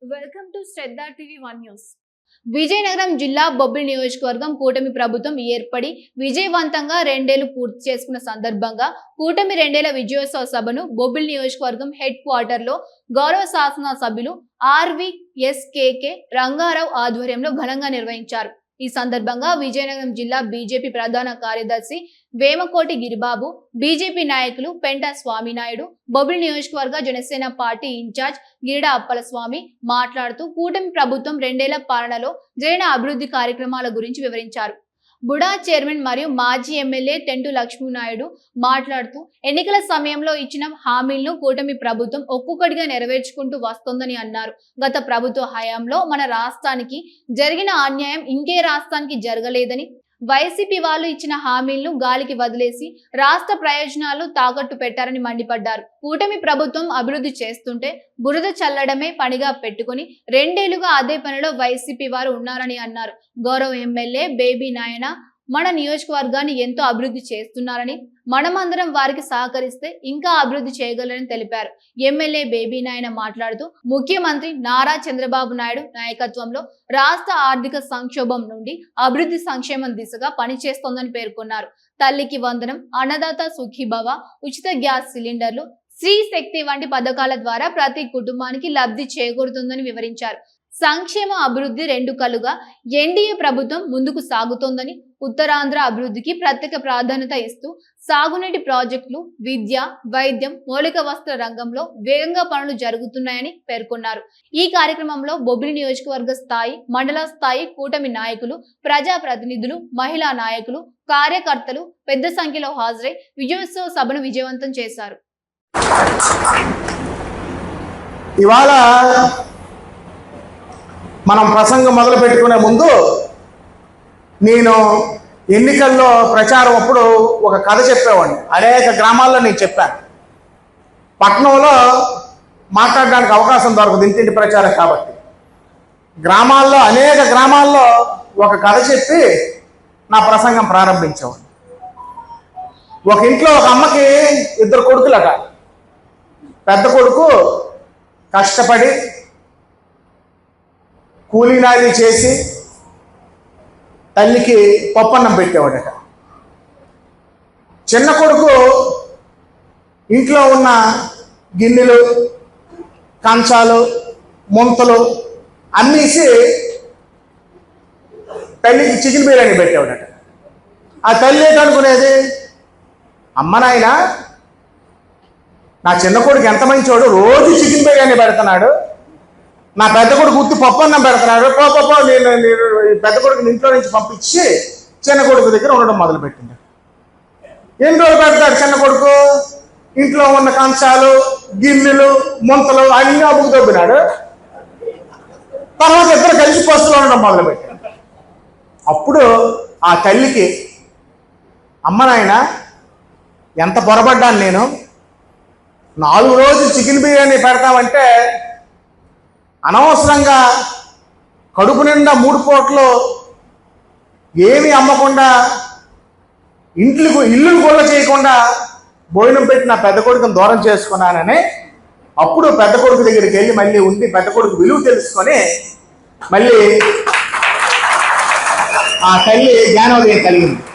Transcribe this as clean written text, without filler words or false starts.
Welcome to Shraddha TV 1 news. Vizianagaram జిల్లా బొబ్బిలి నియోజకవర్గం కూటమి ప్రభుత్వం ఏర్పడి విజయవంతంగా 2 ఏళ్లు పూర్తి చేసుకున్న సందర్భంగా కూటమి 2 ఏళ్ల విజయోత్సవ సభను బొబ్బిలి నియోజకవర్గం హెడ్ క్వార్టర్ లో గౌరవ శాసన సభ్యులు ఆర్వీఎస్కేకే రంగారావు ఆధ్వర్యంలో ఘనంగా నిర్వహించారు. ఈ సందర్భంగా విజయనగరం జిల్లా బీజేపీ ప్రధాన కార్యదర్శి వేమకోటి గిరిబాబు, బీజేపీ నాయకులు పెంట స్వామినాయుడు, బొబ్బిలి నియోజకవర్గ జనసేన పార్టీ ఇన్ఛార్జ్ గిరిడా అప్పలస్వామి మాట్లాడుతూ కూటమి ప్రభుత్వం 2 ఏళ్ల పాలనలో జరిగిన అభివృద్ధి కార్యక్రమాల గురించి వివరించారు. బుడా చైర్మన్ మరియు మాజీ ఎమ్మెల్యే టెంటు లక్ష్మీనాయుడు మాట్లాడుతూ ఎన్నికల సమయంలో ఇచ్చిన హామీలను కూటమి ప్రభుత్వం ఒక్కొక్కటిగా నెరవేర్చుకుంటూ వస్తోందని అన్నారు. గత ప్రభుత్వ హయాంలో మన రాష్ట్రానికి జరిగిన అన్యాయం ఇంకే రాష్ట్రానికి జరగలేదని, వైసీపీ వాళ్ళు ఇచ్చిన హామీలను గాలికి వదిలేసి రాష్ట్ర ప్రయోజనాలు తాకట్టు పెట్టారని మండిపడ్డారు. కూటమి ప్రభుత్వం అభివృద్ధి చేస్తుంటే బురద చల్లడమే పనిగా పెట్టుకుని 2 ఏళ్లుగా అదే పనిలో వైసీపీ వారు ఉన్నారని అన్నారు. గౌరవ ఎమ్మెల్యే బేబీ నాయన మన నియోజకవర్గాన్ని ఎంతో అభివృద్ధి చేస్తున్నారని, మనమందరం వారికి సహకరిస్తే ఇంకా అభివృద్ధి చేయగలరని తెలిపారు. ఎమ్మెల్యే బేబీ నాయన మాట్లాడుతూ ముఖ్యమంత్రి నారా చంద్రబాబు నాయుడు నాయకత్వంలో రాష్ట్ర ఆర్థిక సంక్షోభం నుండి అభివృద్ధి సంక్షేమం దిశగా పనిచేస్తోందని పేర్కొన్నారు. తల్లికి వందనం, అన్నదాత సుఖీభవ, ఉచిత గ్యాస్ సిలిండర్లు, స్త్రీ శక్తి వంటి పథకాల ద్వారా ప్రతి కుటుంబానికి లబ్ధి చేకూరుతుందని వివరించారు. సంక్షేమ అభివృద్ధి 2 కలుగా ఎన్డీఏ ప్రభుత్వం ముందుకు సాగుతోందని, ఉత్తరాంధ్ర అభివృద్ధికి ప్రత్యేక ప్రాధాన్యత ఇస్తూ సాగునీటి ప్రాజెక్టులు, విద్య, వైద్యం, మౌలిక వసతుల రంగంలో వేగంగా పనులు జరుగుతున్నాయని పేర్కొన్నారు. ఈ కార్యక్రమంలో బొబ్బిలి నియోజకవర్గ స్థాయి, మండల స్థాయి కూటమి నాయకులు, ప్రజాప్రతినిధులు, మహిళా నాయకులు, కార్యకర్తలు పెద్ద సంఖ్యలో హాజరై విజయోత్సవ సభను విజయవంతం చేశారు. ఇవాళ మనం ప్రసంగం మొదలు పెట్టుకునే ముందు నేను ఎన్నికల్లో ప్రచారం అప్పుడు ఒక కథ చెప్పేవాడిని. అనేక గ్రామాల్లో నేను చెప్పాను. పట్టణంలో మాట్లాడడానికి అవకాశం దొరకదు, ఇంటింటి ప్రచారం కాబట్టి. అనేక గ్రామాల్లో ఒక కథ చెప్పి నా ప్రసంగం ప్రారంభించేవాడిని. ఒక ఇంట్లో ఒక అమ్మకి 2 కొడుకులట. పెద్ద కొడుకు కష్టపడి కూలీనాలి చేసి తల్లికి పప్పన్నం పెట్టేవాడట. చిన్న కొడుకు ఇంట్లో ఉన్న గిన్నెలు, కంచాలు, ముంతలు అమ్మేసి తల్లికి చికెన్ బిర్యానీ పెట్టేవాడట. ఆ తల్లి ఏంటనుకునేది, అమ్మ నాయన నా చిన్న కొడుకు ఎంత మంచోడు, రోజు చికెన్ బిర్యానీ పెడుతున్నాడు, నా పెద్ద కొడుకు ఉత్తి పప్పు అన్నం పెడుతున్నాడు, నేను పెద్ద కొడుకుని ఇంట్లో నుంచి పంపించి చిన్న కొడుకు దగ్గర ఉండడం మొదలుపెట్టింది. ఎన్ని రోజులు పెడతాడు చిన్న కొడుకు? ఇంట్లో ఉన్న కంచాలు, గిన్నెలు, ముంతలు అన్నీ అబ్బుకు దొబ్బినాడు. తర్వాత ఇద్దరు కలిసి పస్తులు ఉండడం మొదలుపెట్టాడు. అప్పుడు ఆ తల్లికి, అమ్మ నాయన ఎంత పొరపడ్డాను నేను, 4 రోజులు చికెన్ బిర్యానీ పెడతామంటే అనవసరంగా కడుపు నిండా 3 పూటలు ఏమి అమ్మకుండా ఇల్లును గొల్ల చేయకుండా భోజనం పెట్టి నా పెద్ద కొడుకుని దూరం చేసుకున్నానని అప్పుడు పెద్ద కొడుకు దగ్గరికి వెళ్ళి మళ్ళీ ఉండి పెద్ద కొడుకు విలువ తెలుసుకొని మళ్ళీ ఆ తల్లి జ్ఞానోదయం కలిగింది.